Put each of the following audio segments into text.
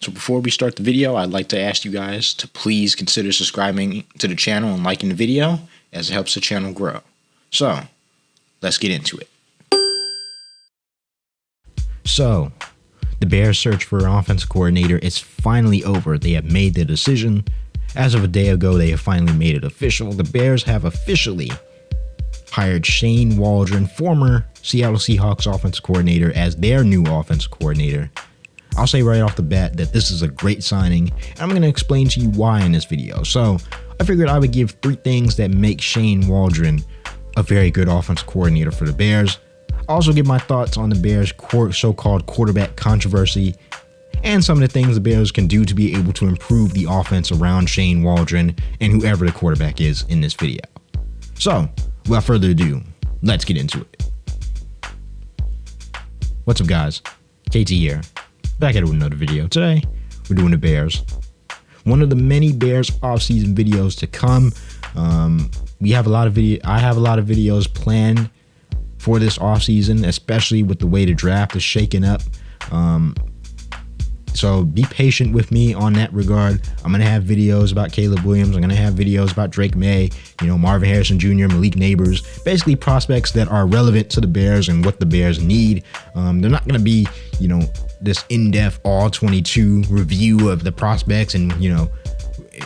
So before we start the video, I'd like to ask you guys to please consider subscribing to the channel and liking the video, as it helps the channel grow. So, let's get into it. So, the Bears' search for an offensive coordinator is finally over. They have made their decision. As of a day ago, they have finally made it official. The Bears have officially hired Shane Waldron, former Seattle Seahawks offensive coordinator, as their new offensive coordinator. I'll say right off the bat that this is a great signing, and I'm going to explain to you why in this video. So, I figured I would give 3 things that make Shane Waldron a very good offensive coordinator for the Bears. I'll also give my thoughts on the Bears' so-called quarterback controversy, and some of the things the Bears can do to be able to improve the offense around Shane Waldron and whoever the quarterback is in this video. So, without further ado, let's get into it. What's up, guys? KT here. Back at it with another video. Today, we're doing the Bears. One of the many Bears offseason videos to come. I have a lot of videos planned for this offseason, especially with the way the draft is shaking up. So be patient with me on that regard. I'm going to have videos about Caleb Williams. I'm going to have videos about Drake May, Marvin Harrison Jr., Malik Neighbors, basically prospects that are relevant to the Bears and what the Bears need. They're not going to be, this in-depth all 22 review of the prospects and,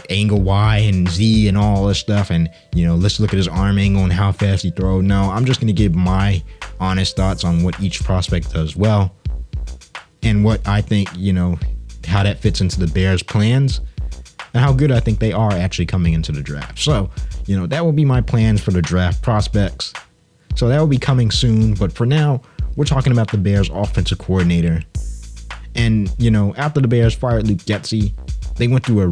angle Y and Z and all this stuff. And, let's look at his arm angle and how fast he throws. No, I'm just going to give my honest thoughts on what each prospect does well. And what I think, how that fits into the Bears' plans and how good I think they are actually coming into the draft. So, that will be my plans for the draft prospects. So that will be coming soon. But for now, we're talking about the Bears' offensive coordinator. And, after the Bears fired Luke Getsy, they went through a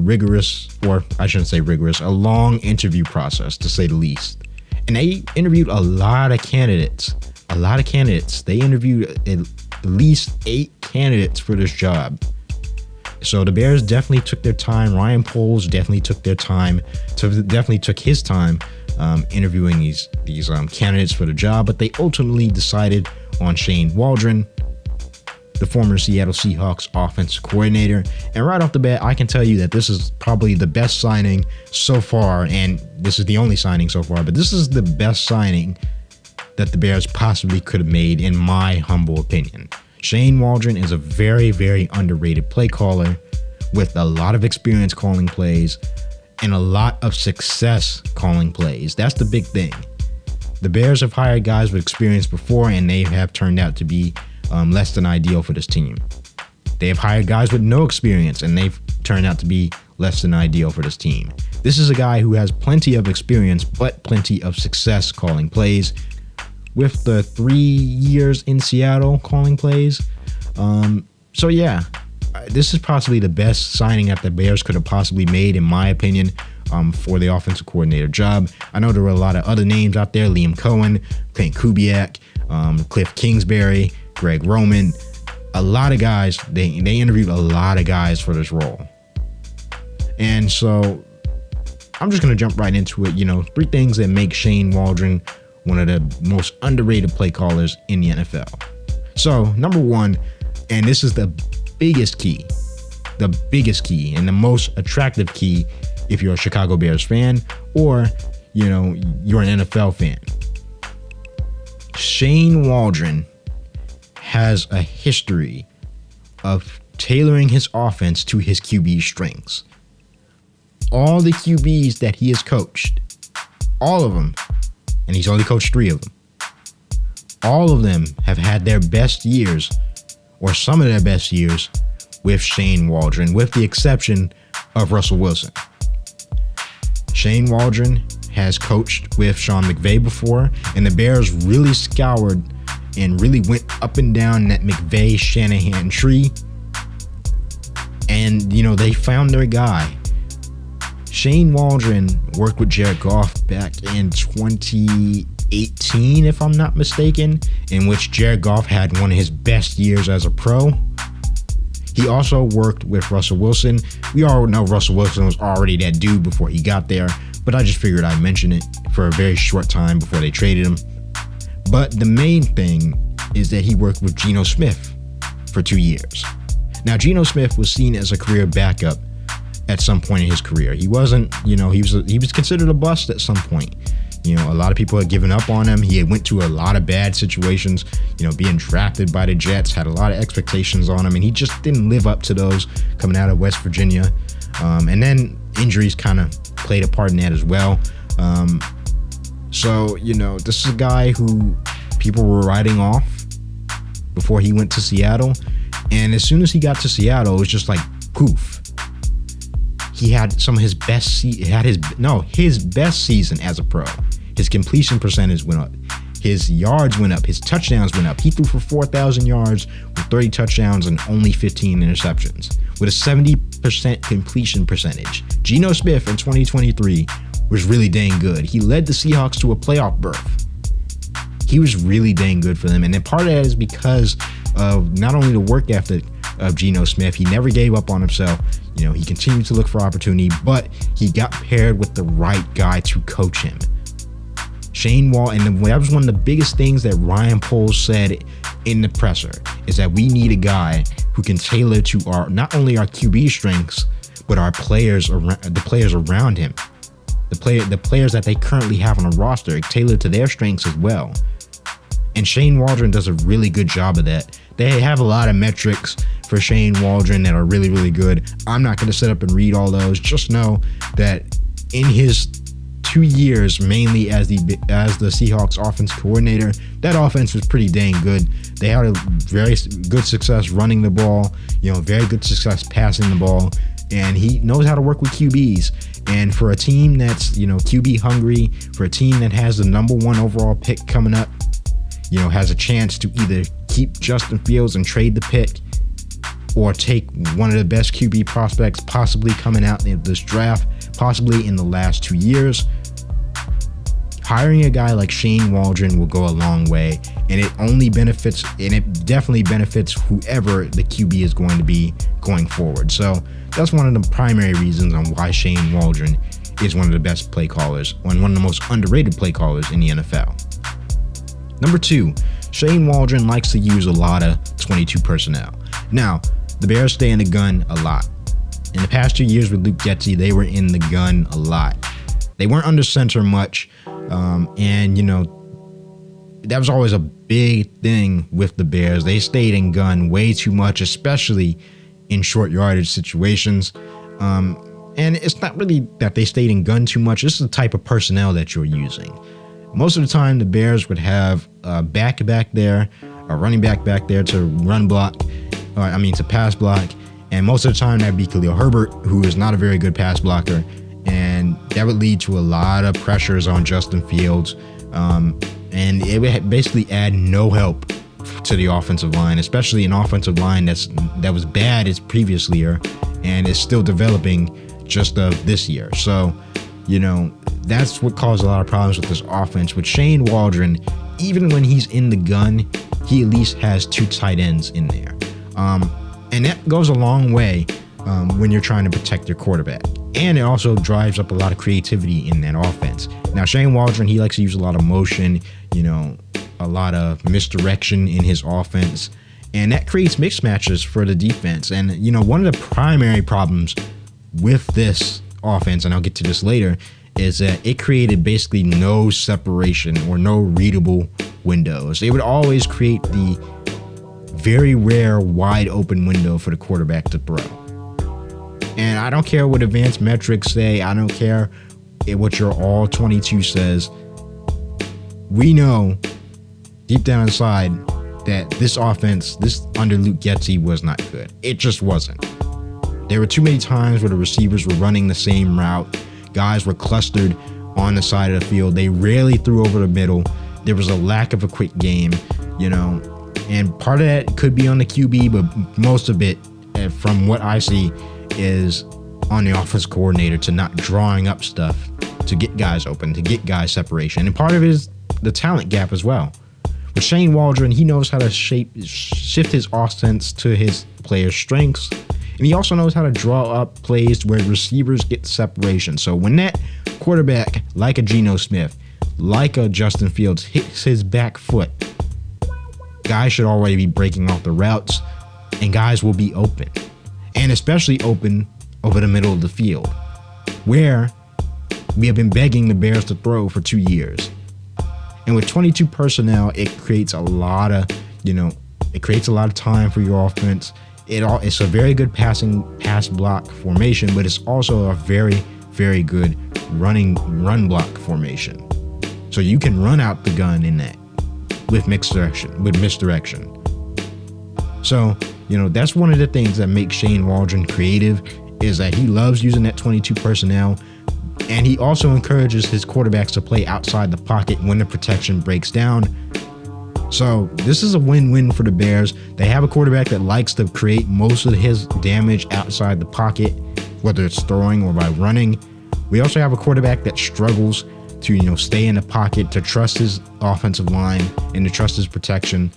long interview process, to say the least. And they interviewed a lot of candidates. They interviewed at least 8 candidates for this job. So the Bears definitely took their time. Ryan Poles definitely took his time interviewing these candidates for the job. But they ultimately decided on Shane Waldron, the former Seattle Seahawks offensive coordinator. And right off the bat, I can tell you that this is probably the best signing so far. And this is the only signing so far, but this is the best signing that the Bears possibly could have made, in my humble opinion. Shane Waldron is a very, very underrated play caller with a lot of experience calling plays and a lot of success calling plays. That's the big thing. The Bears have hired guys with experience before, and they have turned out to be less than ideal for this team. They have hired guys with no experience, and they've turned out to be less than ideal for this team. This is a guy who has plenty of experience, but plenty of success calling plays. With the 3 years in Seattle calling plays. So yeah, this is possibly the best signing that the Bears could have possibly made, in my opinion, for the offensive coordinator job. I know there were a lot of other names out there: Liam Cohen, Clint Kubiak, Cliff Kingsbury, Greg Roman. A lot of guys. They interviewed a lot of guys for this role. And so I'm just going to jump right into it. 3 things that make Shane Waldron one of the most underrated play callers in the NFL. So, number 1, and this is the biggest key and the most attractive key if you're a Chicago Bears fan or, you're an NFL fan. Shane Waldron has a history of tailoring his offense to his QB strengths. All the QBs that he has coached, all of them, and he's only coached 3 of them, all of them have had their best years, or some of their best years, with Shane Waldron, with the exception of Russell Wilson. Shane Waldron has coached with Sean McVay before, and the Bears really scoured and really went up and down that McVay-Shanahan tree. And, they found their guy. Shane Waldron worked with Jared Goff back in 2018, if I'm not mistaken, in which Jared Goff had one of his best years as a pro. He also worked with Russell Wilson. We all know Russell Wilson was already that dude before he got there, but I just figured I'd mention it for a very short time before they traded him. But the main thing is that he worked with Gino Smith for 2 years. Now, Geno Smith was seen as a career backup at some point in his career. He wasn't, he was considered a bust at some point. A lot of people had given up on him. He had went to a lot of bad situations, being drafted by the Jets, had a lot of expectations on him, and he just didn't live up to those coming out of West Virginia. And then injuries kind of played a part in that as well. So, this is a guy who people were writing off before he went to Seattle. And as soon as he got to Seattle, it was just like poof. He had some of his best his best season as a pro. His completion percentage went up. His yards went up. His touchdowns went up. He threw for 4,000 yards with 30 touchdowns and only 15 interceptions with a 70% completion percentage. Geno Smith in 2023 was really dang good. He led the Seahawks to a playoff berth. He was really dang good for them. And then part of that is because of not only the work ethic of Geno Smith, he never gave up on himself. He continued to look for opportunity, but he got paired with the right guy to coach him. Shane Waldron, and that was one of the biggest things that Ryan Poles said in the presser, is that we need a guy who can tailor to our, not only our QB strengths, but our players, the players around him, the players that they currently have on a roster, tailored to their strengths as well. And Shane Waldron does a really good job of that. They have a lot of metrics for Shane Waldron that are really, really good. I'm not going to sit up and read all those. Just know that in his 2 years, mainly as the Seahawks offense coordinator, that offense was pretty dang good. They had a very good success running the ball, very good success passing the ball, and he knows how to work with QBs. And for a team that's, QB hungry, for a team that has the number 1 overall pick coming up, has a chance to either keep Justin Fields and trade the pick, or take one of the best QB prospects possibly coming out in this draft, possibly in the last 2 years. Hiring a guy like Shane Waldron will go a long way, and it definitely benefits whoever the QB is going to be going forward. So that's one of the primary reasons on why Shane Waldron is one of the best play callers, and one of the most underrated play callers in the NFL. Number 2, Shane Waldron likes to use a lot of 22 personnel. Now, the Bears stay in the gun a lot. In the past 2 years with Luke Getsy, they were in the gun a lot. They weren't under center much, and that was always a big thing with the Bears. They stayed in gun way too much, especially in short yardage situations. And it's not really that they stayed in gun too much. This is the type of personnel that you're using. Most of the time, the Bears would have a back there, a running back there to run block, to pass block. And most of the time, that'd be Khalil Herbert, who is not a very good pass blocker. And that would lead to a lot of pressures on Justin Fields. And it would basically add no help to the offensive line, especially an offensive line that was bad its previous year and is still developing just of this year. So, that's what caused a lot of problems with this offense. With Shane Waldron, even when he's in the gun, he at least has 2 tight ends in there. And that goes a long way when you're trying to protect your quarterback. And it also drives up a lot of creativity in that offense. Now, Shane Waldron, he likes to use a lot of motion, a lot of misdirection in his offense. And that creates mixed matches for the defense. And, one of the primary problems with this offense, and I'll get to this later, is that it created basically no separation or no readable windows. They would always create the very rare wide open window for the quarterback to throw. And I don't care what advanced metrics say. I don't care what your all 22 says. We know deep down inside that this offense, this under Luke Getsy, was not good. It just wasn't. There were too many times where the receivers were running the same route. Guys were clustered on the side of the field. They rarely threw over the middle. There was a lack of a quick game, and part of that could be on the QB, but most of it, from what I see, is on the offense coordinator to not drawing up stuff to get guys open, to get guys separation. And part of it is the talent gap as well. With Shane Waldron, he knows how to shift his offense to his players' strengths. And he also knows how to draw up plays where receivers get separation. So when that quarterback, like a Geno Smith, like a Justin Fields, hits his back foot, guys should already be breaking off the routes and guys will be open, and especially open over the middle of the field, where we have been begging the Bears to throw for 2 years. And with 22 personnel, it creates a lot of, time for your offense. It's a very good pass block formation, but it's also a very, very good run block formation. So you can run out the gun in that with misdirection. So, that's one of the things that makes Shane Waldron creative, is that he loves using that 22 personnel. And he also encourages his quarterbacks to play outside the pocket when the protection breaks down. So this is a win-win for the Bears. They have a quarterback that likes to create most of his damage outside the pocket, whether it's throwing or by running. We also have a quarterback that struggles to, stay in the pocket, to trust his offensive line and to trust his protection.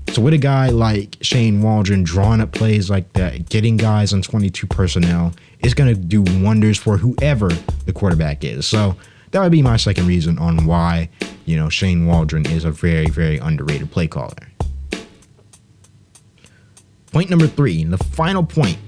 So with a guy like Shane Waldron drawing up plays like that, getting guys on 22 personnel, is going to do wonders for whoever the quarterback is. So that would be my second reason on why, Shane Waldron is a very, very underrated play caller. Point number 3, the final point,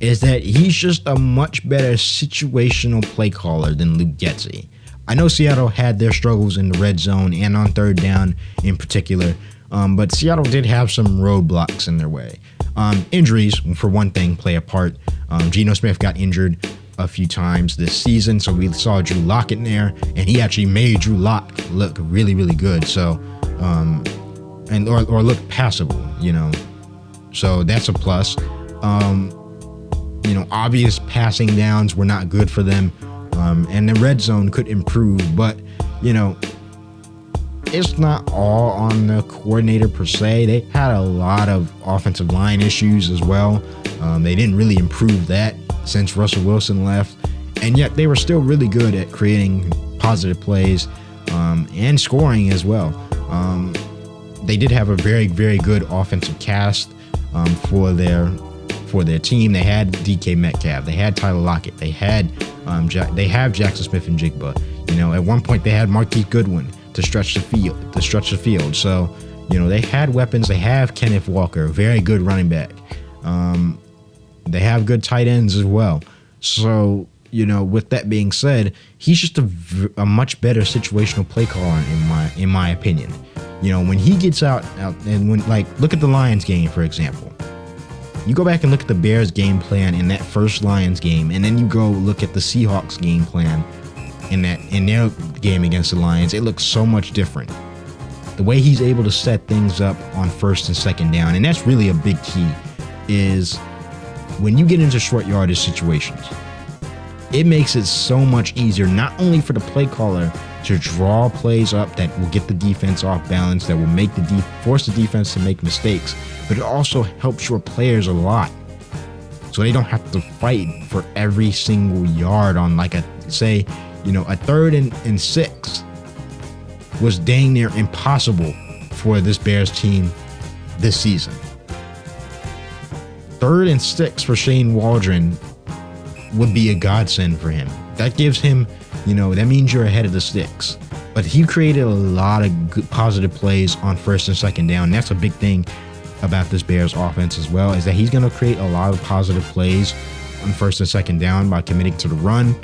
is that he's just a much better situational play caller than Luke Getsy. I know Seattle had their struggles in the red zone and on third down in particular, but Seattle did have some roadblocks in their way. Injuries, for one thing, play a part. Gino Smith got injured a few times this season, so we saw Drew Lock in there, and he actually made Drew Lock look really, really good. So, or look passable, So that's a plus. Obvious passing downs were not good for them, and the red zone could improve, but it's not all on the coordinator per se. They had a lot of offensive line issues as well. They didn't really improve that since Russell Wilson left, and yet they were still really good at creating positive plays and scoring as well. They did have a very, very good offensive cast for their team. They had DK Metcalf, they had Tyler Lockett, they have Jackson Smith and Jigba. At one point they had Marquise Goodwin to stretch the field. So, they had weapons. They have Kenneth Walker, very good running back. They have good tight ends as well. So, with that being said, he's just a much better situational play caller in my opinion. When he gets out and look at the Lions game, for example. You go back and look at the Bears game plan in that first Lions game, and then you go look at the Seahawks game plan in their game against the Lions. It looks so much different. The way he's able to set things up on first and second down, and that's really a big key, is when you get into short yardage situations, it makes it so much easier, not only for the play caller to draw plays up that will get the defense off balance, that will force the defense to make mistakes, but it also helps your players a lot. So they don't have to fight for every single yard on a 3rd and 6 was dang near impossible for this Bears team this season. 3rd and 6 for Shane Waldron would be a godsend for him. That gives him, that means you're ahead of the sticks. But he created a lot of good positive plays on first and second down. That's a big thing about this Bears offense as well, is that he's going to create a lot of positive plays on first and second down by committing to the run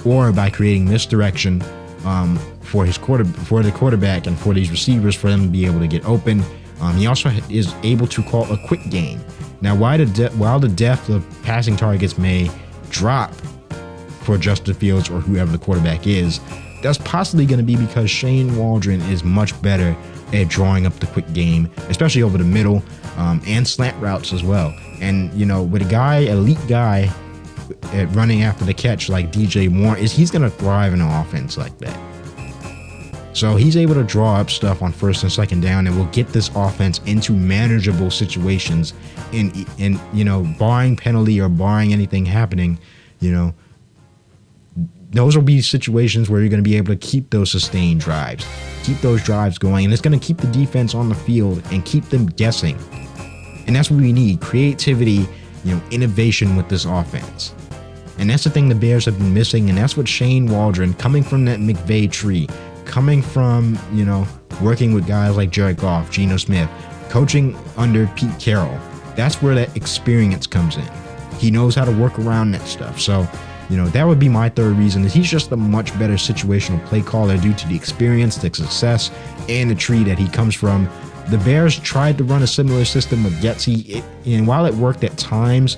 or by creating misdirection for the quarterback and for these receivers, for them to be able to get open. He also is able to call a quick game. Now, while the depth of passing targets may drop for Justin Fields or whoever the quarterback is, that's possibly going to be because Shane Waldron is much better at drawing up the quick game, especially over the middle, and slant routes as well. And, with elite guy at running after the catch like DJ Moore, he's going to thrive in an offense like that. So he's able to draw up stuff on first and second down, and will get this offense into manageable situations. And barring penalty or barring anything happening, those will be situations where you're going to be able to keep those sustained drives, keep those drives going, and it's going to keep the defense on the field and keep them guessing. And that's what we need: creativity, innovation with this offense. And that's the thing the Bears have been missing, and that's what Shane Waldron, coming from that McVay tree, coming from, working with guys like Jared Goff, Geno Smith, coaching under Pete Carroll, that's where that experience comes in. He knows how to work around that stuff. So, that would be my third reason. He's just a much better situational play caller due to the experience, the success, and the tree that he comes from. The Bears tried to run a similar system with Getsy, and while it worked at times,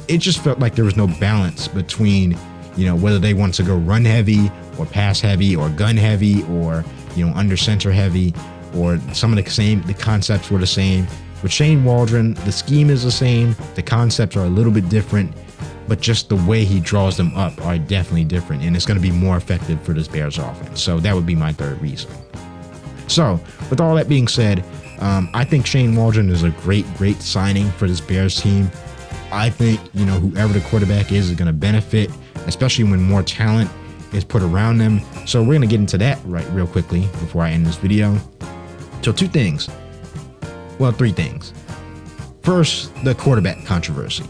it just felt like there was no balance between, whether they want to go run heavy or pass heavy or gun heavy or, under center heavy, or some of the concepts were the same. With Shane Waldron, the scheme is the same, the concepts are a little bit different, but just the way he draws them up are definitely different, and it's going to be more effective for this Bears offense. So that would be my third reason. So with all that being said, I think Shane Waldron is a great signing for this Bears team. I think, whoever the quarterback is going to benefit, especially when more talent is put around them. So we're going to get into that real quickly before I end this video. So three things. First, the quarterback controversy.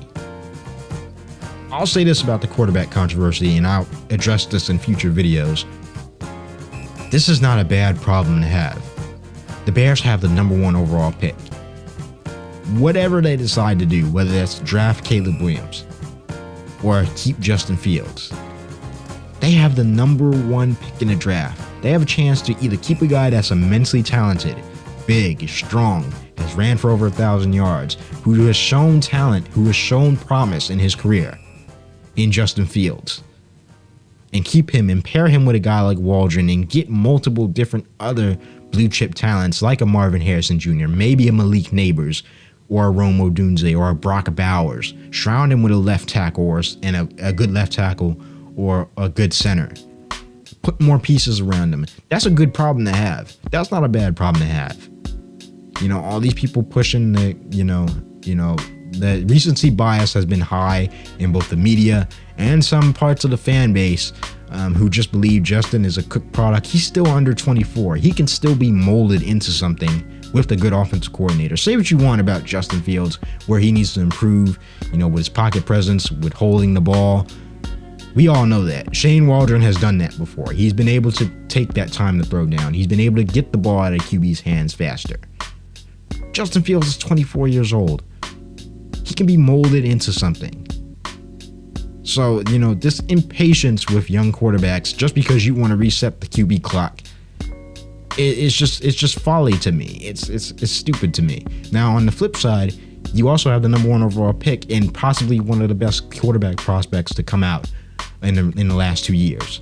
I'll say this about the quarterback controversy, and I'll address this in future videos. This is not a bad problem to have. The Bears have the number 1 overall pick. Whatever they decide to do, whether that's draft Caleb Williams or keep Justin Fields, they have the number 1 pick in the draft. They have a chance to either keep a guy that's immensely talented, big, strong, has ran for over 1,000 yards, who has shown talent, who has shown promise in his career, in Justin Fields, and keep him and pair him with a guy like Waldron and get multiple different other blue chip talents like a Marvin Harrison Jr., maybe a Malik Neighbors or a Rome Odunze or a Brock Bowers, shroud him with a left tackle and a good left tackle or a good center. Put more pieces around him. That's a good problem to have. That's not a bad problem to have. All these people pushing the recency bias has been high in both the media and some parts of the fan base who just believe Justin is a cooked product. He's still under 24. He can still be molded into something with a good offensive coordinator. Say what you want about Justin Fields, where he needs to improve, with his pocket presence, with holding the ball. We all know that. Shane Waldron has done that before. He's been able to take that time to throw down. He's been able to get the ball out of QB's hands faster. Justin Fields is 24 years old. He can be molded into something. So, this impatience with young quarterbacks just because you want to reset the QB clock, it's just folly to me. It's stupid to me. Now, on the flip side, you also have the number 1 overall pick and possibly one of the best quarterback prospects to come out in the last 2 years.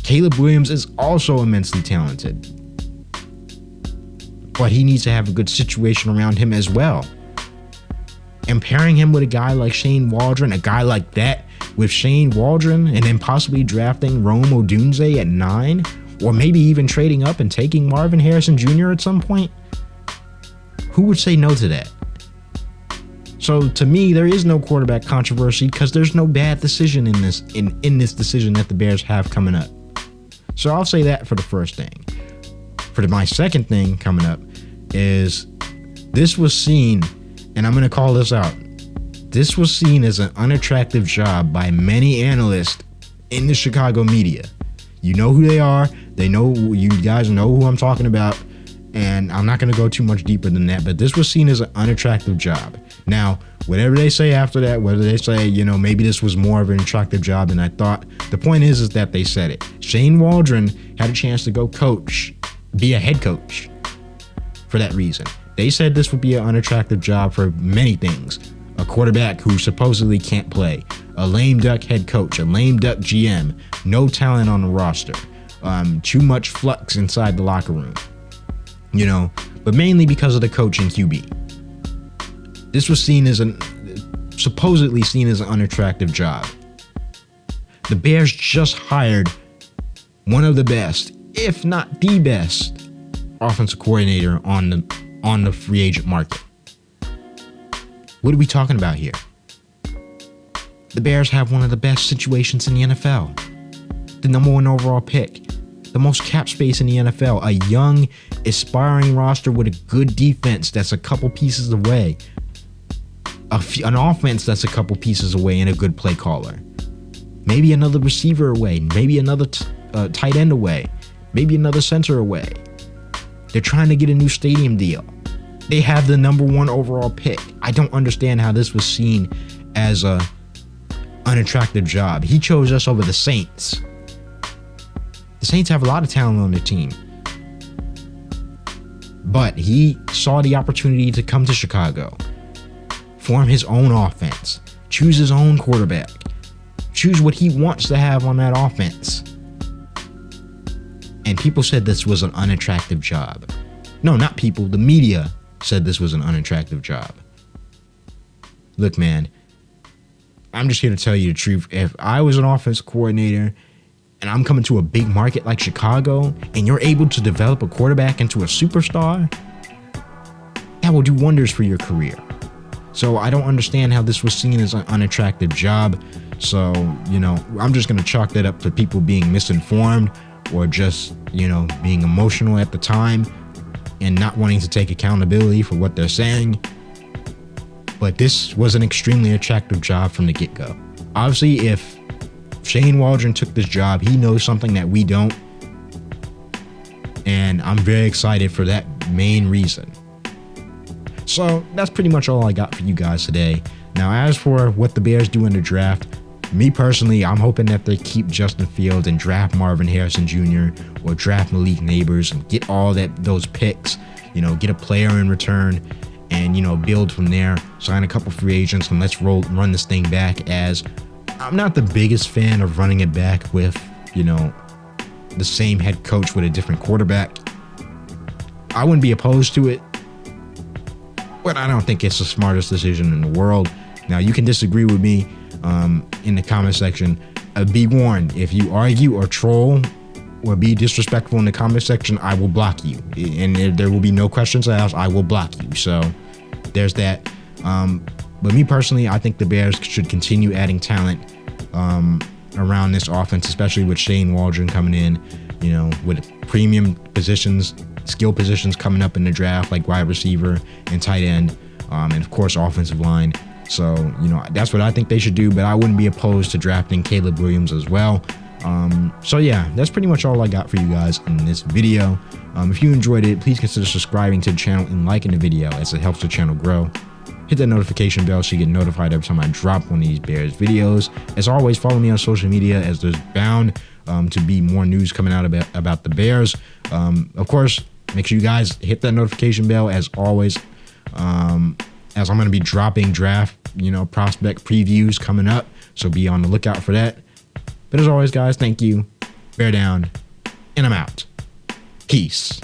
Caleb Williams is also immensely talented, but he needs to have a good situation around him as well. And pairing him with a guy like Shane Waldron, a guy like that with Shane Waldron, and then possibly drafting Rome Odunze at 9, or maybe even trading up and taking Marvin Harrison Jr. at some point, who would say no to that? So to me, there is no quarterback controversy because there's no bad decision in this decision that the Bears have coming up. So I'll say that for the first thing. For my second thing coming up is this was seen, and I'm going to call this out. This was seen as an unattractive job by many analysts in the Chicago media. You know who they are. You guys know who I'm talking about. And I'm not going to go too much deeper than that, but this was seen as an unattractive job. Now, whatever they say after that, whether they say, maybe this was more of an attractive job than I thought, the point is that they said it. Shane Waldron had a chance to go be a head coach for that reason. They said this would be an unattractive job for many things. A quarterback who supposedly can't play, a lame duck head coach, a lame duck GM, no talent on the roster, too much flux inside the locker room. But mainly because of the coach and QB. This was supposedly seen as an unattractive job. The Bears just hired one of the best, if not the best, offensive coordinator on the free agent market. What are we talking about here? The Bears have one of the best situations in the NFL. The number 1 overall pick. The most cap space in the NFL. A young, aspiring roster with a good defense that's a couple pieces away. An offense that's a couple pieces away and a good play caller. Maybe another receiver away. Maybe another tight end away. Maybe another center away. They're trying to get a new stadium deal. They have the number 1 overall pick. I don't understand how this was seen as a unattractive job. He chose us over the Saints. The Saints have a lot of talent on their team. But he saw the opportunity to come to Chicago, form his own offense, choose his own quarterback, choose what he wants to have on that offense. And people said this was an unattractive job. No, not people. The media said this was an unattractive job. Look, man, I'm just here to tell you the truth. If I was an offense coordinator and I'm coming to a big market like Chicago and you're able to develop a quarterback into a superstar, that will do wonders for your career. So I don't understand how this was seen as an unattractive job. So, I'm just going to chalk that up to people being misinformed or just, being emotional at the time and not wanting to take accountability for what they're saying. But this was an extremely attractive job from the get-go. Obviously, if Shane Waldron took this job, he knows something that we don't. And I'm very excited for that main reason. So that's pretty much all I got for you guys today. Now, as for what the Bears do in the draft, me personally, I'm hoping that they keep Justin Fields and draft Marvin Harrison Jr. or draft Malik Neighbors and get all those picks, get a player in return and, build from there, sign a couple free agents, and let's run this thing back. As I'm not the biggest fan of running it back with, the same head coach with a different quarterback. I wouldn't be opposed to it, but I don't think it's the smartest decision in the world. Now, you can disagree with me in the comment section. Be warned, if you argue or troll or be disrespectful in the comment section, I will block you. And there will be no questions asked. I will block you. So there's that. But me personally, I think the Bears should continue adding talent around this offense, especially with Shane Waldron coming in, with premium positions, skill positions coming up in the draft, like wide receiver and tight end, and of course, offensive line. So, that's what I think they should do, but I wouldn't be opposed to drafting Caleb Williams as well. So yeah, that's pretty much all I got for you guys in this video. If you enjoyed it, please consider subscribing to the channel and liking the video, as it helps the channel grow. Hit that notification bell so you get notified every time I drop one of these Bears videos. As always, follow me on social media, as there's bound to be more news coming out about the Bears. Of course, make sure you guys hit that notification bell, as always, as I'm going to be dropping draft, prospect previews coming up. So be on the lookout for that. But as always, guys, thank you. Bear down. And I'm out. Peace.